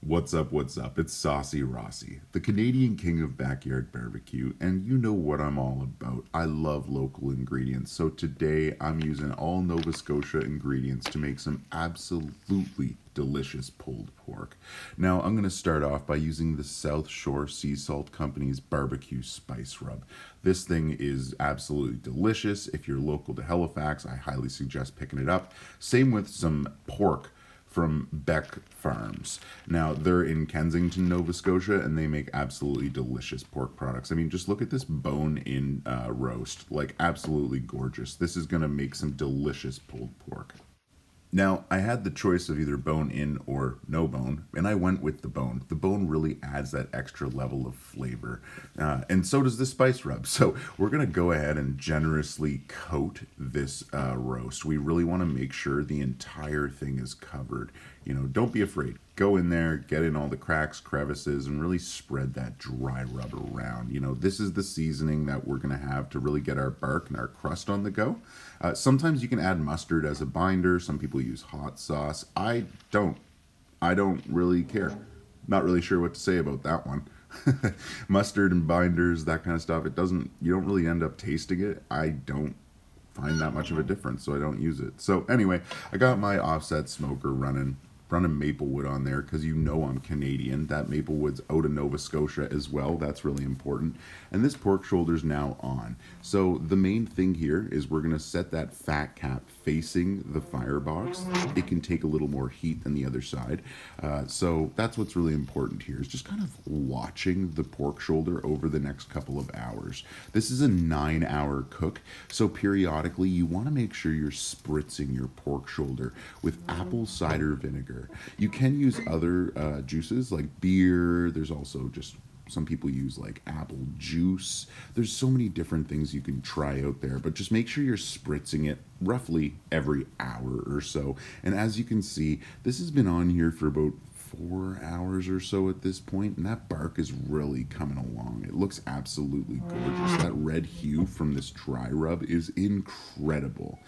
What's up, what's up? It's Saucy Rossi, the Canadian king of backyard barbecue, and you know what I'm all about. I love local ingredients, so today I'm using all Nova Scotia ingredients to make some absolutely delicious pulled pork. Now, I'm going to start off by using the South Shore Sea Salt Company's barbecue spice rub. This thing is absolutely delicious. If you're local to Halifax, I highly suggest picking it up. Same with some pork from Beck Farms. Now, they're in Kensington, Nova Scotia, and they make absolutely delicious pork products. I mean, just look at this bone-in roast. Like, absolutely gorgeous. This is going to make some delicious pulled pork. Now, I had the choice of either bone in or no bone, and I went with the bone. The bone really adds that extra level of flavor, and so does the spice rub. So we're going to go ahead and generously coat this roast. We really want to make sure the entire thing is covered. You know, don't be afraid. Go in there, get in all the cracks, crevices, and really spread that dry rub around. You know, this is the seasoning that we're going to have to really get our bark and our crust on the go. Sometimes you can add mustard as a binder. Some people use hot sauce. I don't. I don't really care. Not really sure what to say about that one. Mustard and binders, that kind of stuff, you don't really end up tasting it. I don't find that much of a difference, so I don't use it. So anyway, I got my offset smoker running Maplewood on there because you know I'm Canadian. That Maplewood's out of Nova Scotia as well. That's really important. And this pork shoulder's now on. So the main thing here is we're going to set that fat cap facing the firebox. It can take a little more heat than the other side. So that's what's really important here, is just kind of watching the pork shoulder over the next couple of hours. This is a 9-hour cook, so periodically you want to make sure you're spritzing your pork shoulder with apple cider vinegar. You can use other juices like beer. There's also just some people use like apple juice. There's so many different things you can try out there, but just make sure you're spritzing it roughly every hour or so. And as you can see, this has been on here for about 4 hours or so at this point, and that bark is really coming along. It looks absolutely gorgeous. That red hue from this dry rub is incredible.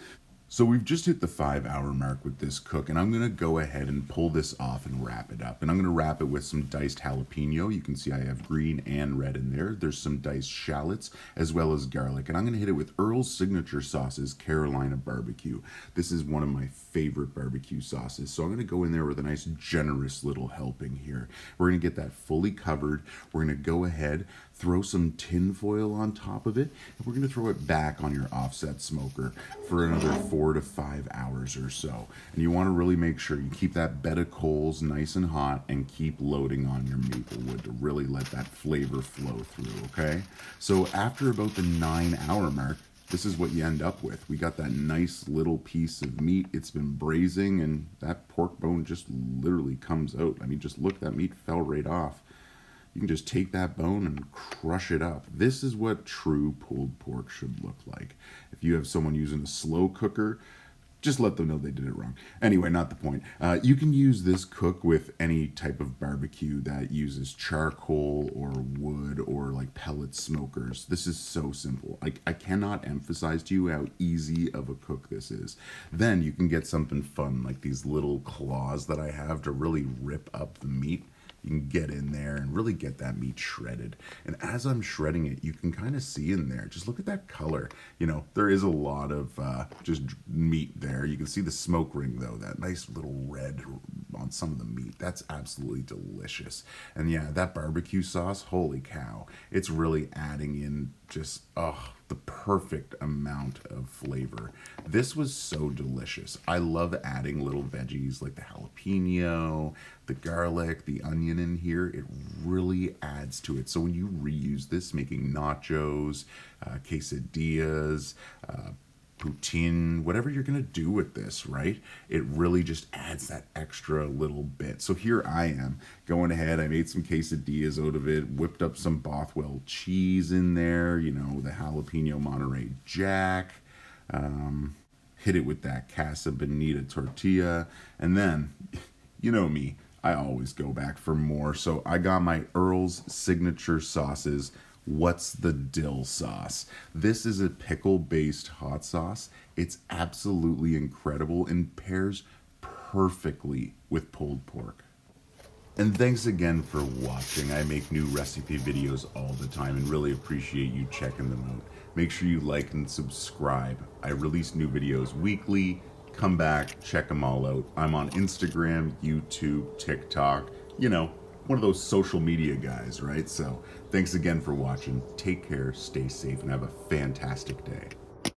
So we've just hit the 5-hour mark with this cook, and I'm going to go ahead and pull this off and wrap it up. And I'm going to wrap it with some diced jalapeno. You can see I have green and red in there. There's some diced shallots as well as garlic. And I'm going to hit it with Earl's signature sauces, Carolina barbecue. This is one of my favorite barbecue sauces. So I'm going to go in there with a nice generous little helping here. We're going to get that fully covered. We're going to go ahead, throw some tin foil on top of it, and we're going to throw it back on your offset smoker for another 4 to 5 hours or so. And you want to really make sure you keep that bed of coals nice and hot and keep loading on your maple wood to really let that flavor flow through, okay? So after about the 9-hour mark, this is what you end up with. We got that nice little piece of meat. It's been braising, and that pork bone just literally comes out. I mean, just look, that meat fell right off. You can just take that bone and crush it up. This is what true pulled pork should look like. If you have someone using a slow cooker, just let them know they did it wrong. Anyway, not the point. You can use this cook with any type of barbecue that uses charcoal or wood or like pellet smokers. This is so simple. I cannot emphasize to you how easy of a cook this is. Then you can get something fun like these little claws that I have to really rip up the meat. You can get in there and really get that meat shredded. And as I'm shredding it, you can kind of see in there, just look at that color. You know, there is a lot of just meat there. You can see the smoke ring though, that nice little red on some of the meat. That's absolutely delicious. And yeah, that barbecue sauce, holy cow. It's really adding in just, the perfect amount of flavor. This was so delicious. I love adding little veggies like the jalapeno, the garlic, the onion in here. It really adds to it. So when you reuse this, making nachos, quesadillas, poutine, whatever you're gonna do with this, right? It really just adds that extra little bit. So here I am going ahead. I made some quesadillas out of it, whipped up some Bothwell cheese in there, you know, the jalapeno Monterey Jack, hit it with that Casa Bonita tortilla, and then, you know me, I always go back for more. So I got my Earl's signature sauces. What's the dill sauce? This is a pickle-based hot sauce. It's absolutely incredible and pairs perfectly with pulled pork. And thanks again for watching. I make new recipe videos all the time and really appreciate you checking them out. Make sure you like and subscribe. I release new videos weekly. Come back, check them all out. I'm on Instagram, YouTube, TikTok, you know, one of those social media guys, right? So thanks again for watching. Take care, stay safe, and have a fantastic day.